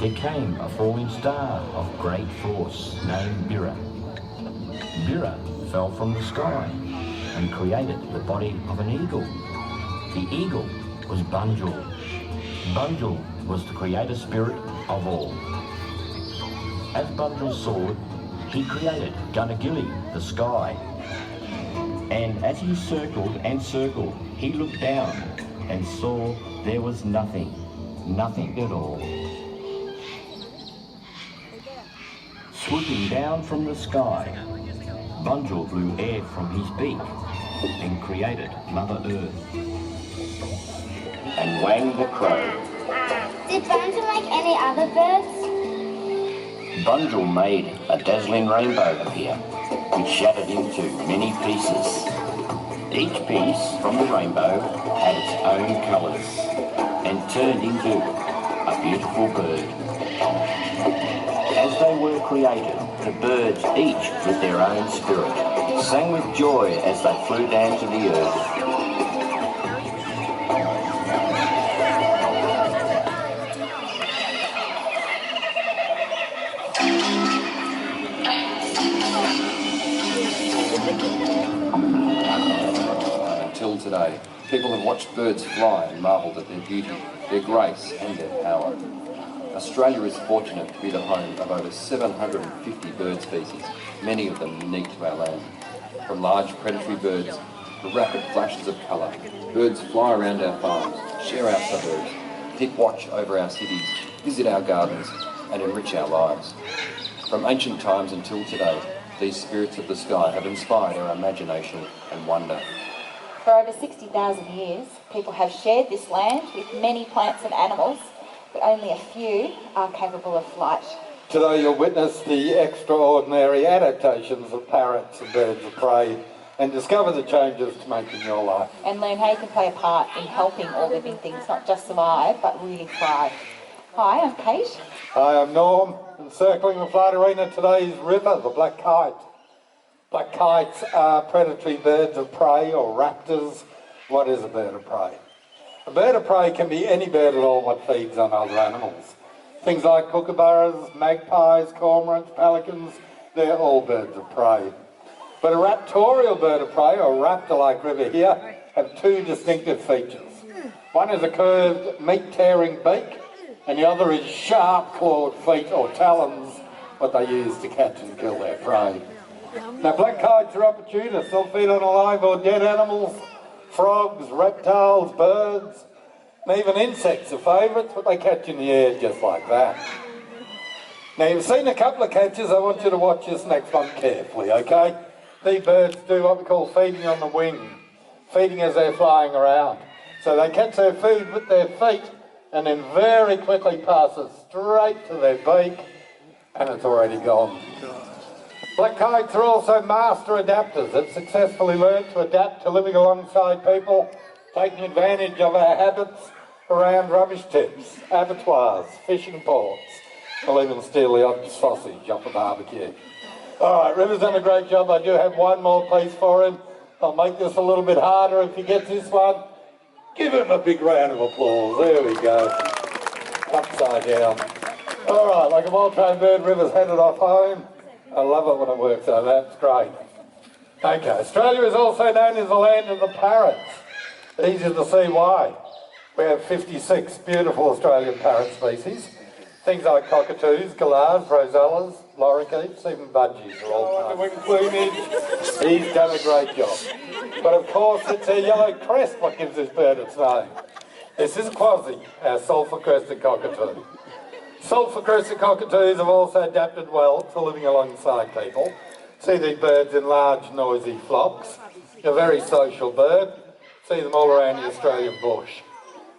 there came a falling star of great force named Bira. Bira fell from the sky and created the body of an eagle. The eagle was Bunjil. Bunjil was the creator spirit of all. As Bunjil soared, he created Gunagili, the sky. And as he circled and circled, he looked down and saw there was nothing, nothing at all. Swooping down from the sky, Bunjil blew air from his beak and created Mother Earth. And Wang the crow. Did Bunjil make any other birds? Bunjil made a dazzling rainbow appear, which shattered into many pieces. Each piece from the rainbow had its own colours and turned into a beautiful bird. As they were created, the birds, each with their own spirit, sang with joy as they flew down to the earth. Until today, people have watched birds fly and marvelled at their beauty, their grace and their power. Australia is fortunate to be the home of over 750 bird species, many of them unique to our land. From large predatory birds to rapid flashes of colour, birds fly around our farms, share our suburbs, keep watch over our cities, visit our gardens and enrich our lives. From ancient times until today, these spirits of the sky have inspired our imagination and wonder. For over 60,000 years, people have shared this land with many plants and animals, but only a few are capable of flight. Today you'll witness the extraordinary adaptations of parrots and birds of prey and discover the changes to make in your life. And learn how you can play a part in helping all living things not just survive, but really thrive. Hi, I'm Kate. Hi, I'm Norm. Encircling the flight arena today is River, the Black Kite. Black kites are predatory birds of prey or raptors. What is a bird of prey? A bird of prey can be any bird at all that feeds on other animals. Things like kookaburras, magpies, cormorants, pelicans, they're all birds of prey. But a raptorial bird of prey, or raptor like River here, have two distinctive features. One is a curved, meat-tearing beak, and the other is sharp clawed feet or talons, what they use to catch and kill their prey. Now, black kites are opportunists. They'll feed on alive or dead animals, frogs, reptiles, birds, and even insects are favourites, but they catch in the air just like that. Now, you've seen a couple of catches. I want you to watch this next one carefully, okay? These birds do what we call feeding on the wing, feeding as they're flying around. So they catch their food with their feet and then very quickly pass it straight to their beak, and it's already gone. Black kites are also master adapters. They've successfully learned to adapt to living alongside people, taking advantage of our habits around rubbish tips, abattoirs, fishing ports. They'll even steal the odd sausage off a barbecue. All right, River's done a great job. I do have one more piece for him. I'll make this a little bit harder if he gets this one. Give him a big round of applause. There we go. Upside down. All right, like a well-trained bird, River's headed off home. I love it when it works out. That's great. Okay, Australia is also known as the land of the parrots. Easy to see why. We have 56 beautiful Australian parrot species. Things like cockatoos, galahs, rosellas, lorikeets, even budgies are all part. He's done a great job. But of course it's a yellow crest what gives this bird its name. This is Quasi, our sulphur-crested cockatoo. Sulphur-crested cockatoos have also adapted well to living alongside people. See these birds in large, noisy flocks. A very social bird. See them all around the Australian bush.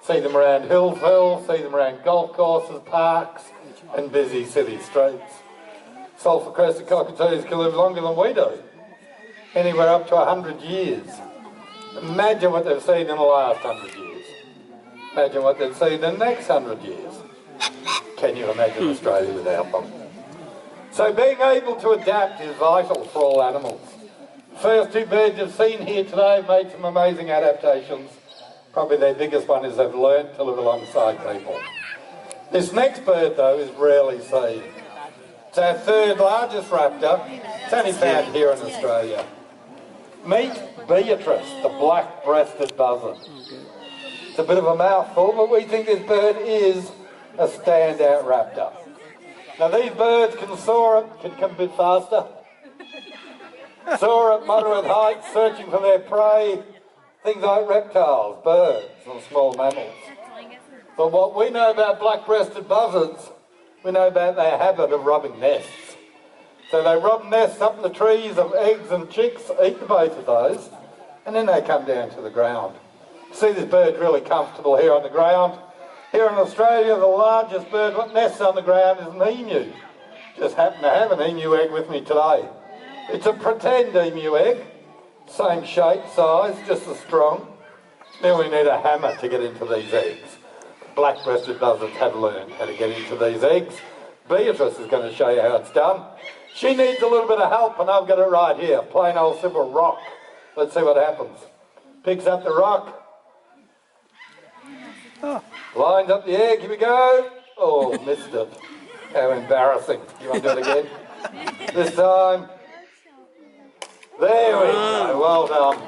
See them around Healesville, see them around golf courses, parks, and busy city streets. Sulphur-crested cockatoos can live longer than we do, anywhere up to 100 years. Imagine what they've seen in the last 100 years. Imagine what they've seen in the next 100 years. Can you imagine Australia without them? So being able to adapt is vital for all animals. The first two birds you've seen here today have made some amazing adaptations. Probably their biggest one is they've learnt to live alongside people. This next bird, though, is rarely seen. It's our third largest raptor. It's only found here in Australia. Meet Beatrice, the black-breasted buzzard. It's a bit of a mouthful, but we think this bird is a standout raptor. Now these birds can soar, can come a bit faster. Soar at moderate heights, searching for their prey, things like reptiles, birds and small mammals. But what we know about black-breasted buzzards, we know about their habit of robbing nests. So they rob nests up in the trees of eggs and chicks, eat both of those, and then they come down to the ground. See, this bird's really comfortable here on the ground. Here in Australia, the largest bird that nests on the ground is an emu. Just happen to have an emu egg with me today. It's a pretend emu egg, same shape, size, just as strong. Then we need a hammer to get into these eggs. Black-breasted buzzards have learned how to get into these eggs. Beatrice is going to show you how it's done. She needs a little bit of help, and I've got it right here. Plain old simple rock. Let's see what happens. Picks up the rock. Lines up the egg. Here we go. Oh, missed it. How embarrassing. You want to do it again? This time. There we go. Well done.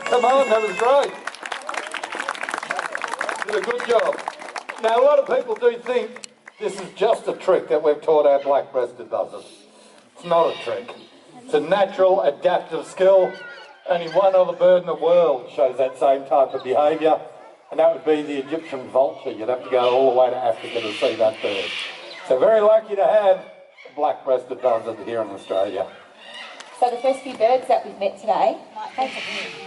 Come on, that was great. Did a good job. Now, a lot of people do think this is just a trick that we've taught our black-breasted buzzards. It's not a trick. It's a natural, adaptive skill. Only one other bird in the world shows that same type of behaviour, and that would be the Egyptian vulture. You'd have to go all the way to Africa to see that bird. So very lucky to have a black-breasted buzzard here in Australia. So the first few birds that we've met today,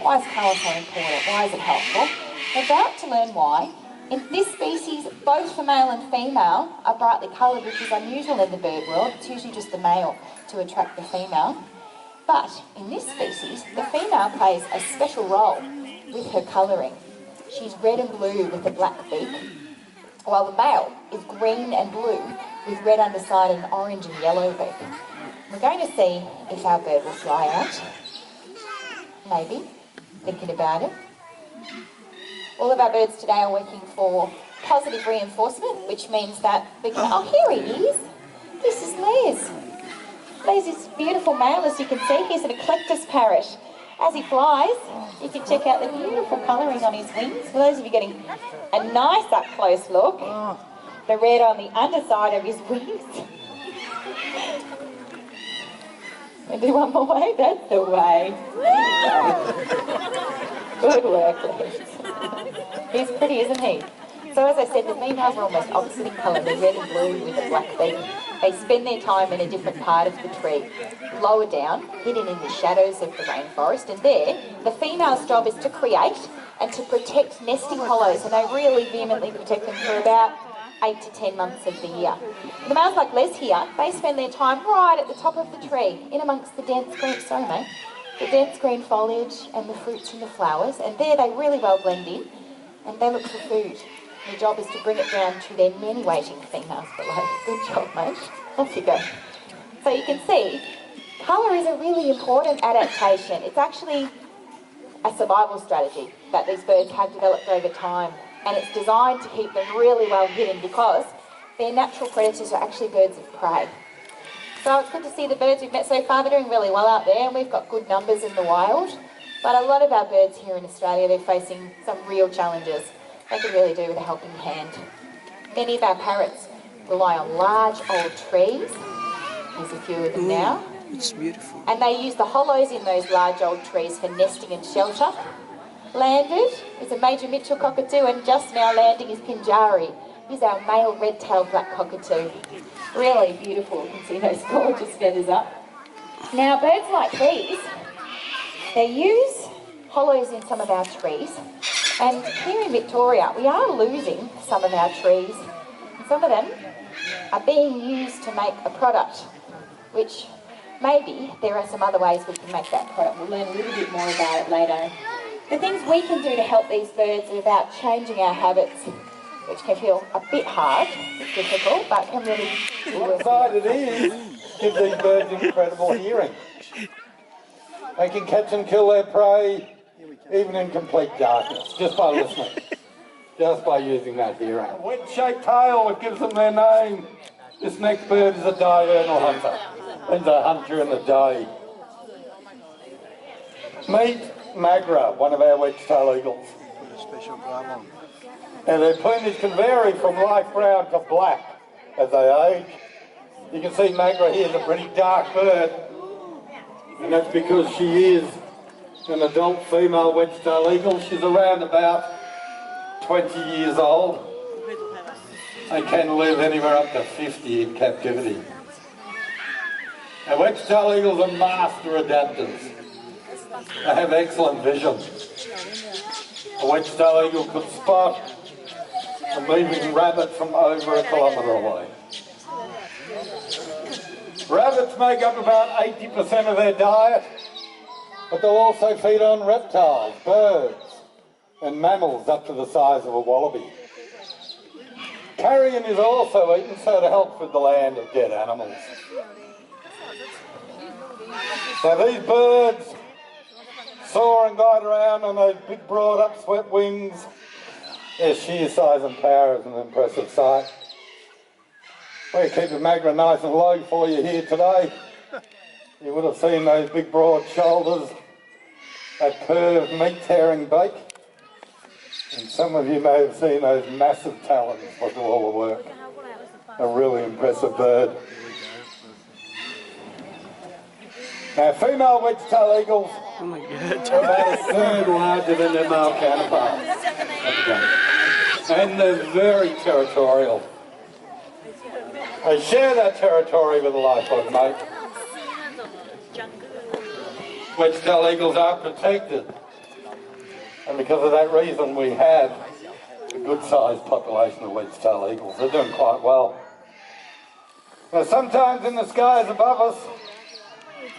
why is colour so important? Why is it helpful? We're about to learn why. In this species, both the male and female are brightly coloured, which is unusual in the bird world. It's usually just the male to attract the female. But in this species, the female plays a special role with her colouring. She's red and blue with a black beak, while the male is green and blue with red underside and orange and yellow beak. We're going to see if our bird will fly out. Maybe. Thinking about it. All of our birds today are working for positive reinforcement, which means that we can... Oh, here he is. This is Les. Les is beautiful male, as you can see. He's an eclectus parrot. As he flies, you can check out the beautiful colouring on his wings. For those of you getting a nice up-close look, the red on the underside of his wings. And do one more way. That's the way. Good work, Les. He's pretty, isn't he? So as I said, the females are almost opposite in colour. They're red and blue with a black beak. They spend their time in a different part of the tree, lower down, hidden in the shadows of the rainforest. And there, the female's job is to create and to protect nesting hollows. And they really vehemently protect them for about 8 to 10 months of the year. The males like Les here, they spend their time right at the top of the tree, in amongst the dense green, the dense green foliage and the fruits and the flowers. And there they really well blend in, and they look for food. Their job is to bring it down to their many waiting females below. Good job, mate. Off you go. So you can see, colour is a really important adaptation. It's actually a survival strategy that these birds have developed over time, and it's designed to keep them really well hidden because their natural predators are actually birds of prey. So it's good to see the birds we've met so far. They're doing really well out there, and we've got good numbers in the wild. But a lot of our birds here in Australia, they're facing some real challenges. They could really do with a helping hand. Many of our parrots rely on large old trees. There's a few of them now. It's beautiful. And they use the hollows in those large old trees for nesting and shelter. Landed is a major Mitchell cockatoo, and just now landing is Pinjari. He's our male red-tailed black cockatoo. Really beautiful. You can see those gorgeous feathers up. Now, birds like these, they use hollows in some of our trees. And here in Victoria, we are losing some of our trees. Some of them are being used to make a product, which maybe there are some other ways we can make that product. We'll learn a little bit more about it later. The things we can do to help these birds are about changing our habits, which can feel a bit hard, it's difficult, but can really One side it is, gives these birds incredible hearing. They can catch and kill their prey even in complete darkness, just by listening. just by using that hearing. A wedge-shaped tail that gives them their name. This next bird is a diurnal hunter. Means they hunt during the day. Meet Magra, one of our wedge-tailed eagles. Put a special glove on. And their plumage can vary from light brown to black as they age. You can see Magra here is a pretty dark bird, and that's because she is an adult female wedge-tailed eagle. She's around about 20 years old. They can live anywhere up to 50 in captivity. Now, wedge-tailed eagles are master adapters. They have excellent vision. A wedge-tailed eagle could spot a moving rabbit from over a kilometre away. Rabbits make up about 80% of their diet, but they'll also feed on reptiles, birds, and mammals up to the size of a wallaby. Carrion is also eaten, so to help with the land of dead animals. Now these birds soar and glide around on those big broad upswept wings. Their sheer size and power is an impressive sight. We're keeping Magra nice and low for you here today. You would have seen those big broad shoulders, that curved meat-tearing beak. And some of you may have seen those massive talons that do all the work. A really impressive bird. Now, female wedge-tailed eagles are about a third larger than their male counterparts. And they're very territorial. They share that territory with a lifelong mate. Wedge-tailed eagles are protected. And because of that reason, we have a good-sized population of wedge-tailed eagles. They're doing quite well. Now, sometimes in the skies above us,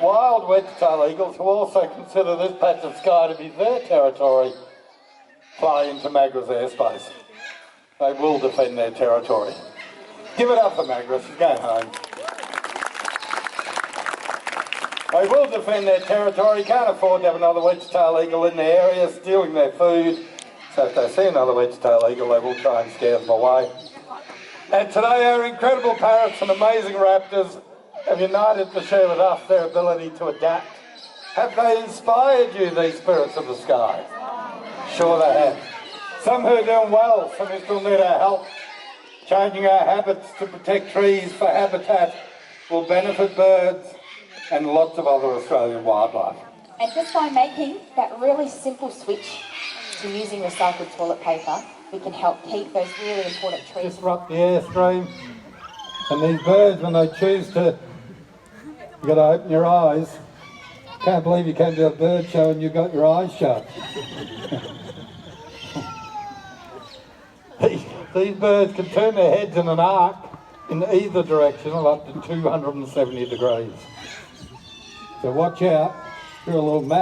wild wedge-tailed eagles, who also consider this patch of sky to be their territory, fly into Magra's airspace. They will defend their territory. Give it up for Magra, she's going home. They will defend their territory, can't afford to have another wedge-tailed eagle in the area stealing their food. So if they see another wedge-tailed eagle, they will try and scare them away. And today our incredible parrots and amazing raptors have united to share with us their ability to adapt. Have they inspired you, these spirits of the sky? Sure they have. Some who are doing well, some who still need our help. Changing our habits to protect trees for habitat will benefit birds and lots of other Australian wildlife. And just by making that really simple switch to using recycled toilet paper, we can help keep those really important trees. Disrupt the airstream. And these birds, when they choose to, you've got to open your eyes. Can't believe you came to a bird show and you've got your eyes shut. These birds can turn their heads in an arc in either direction of up to 270 degrees. So watch out. You're a little map.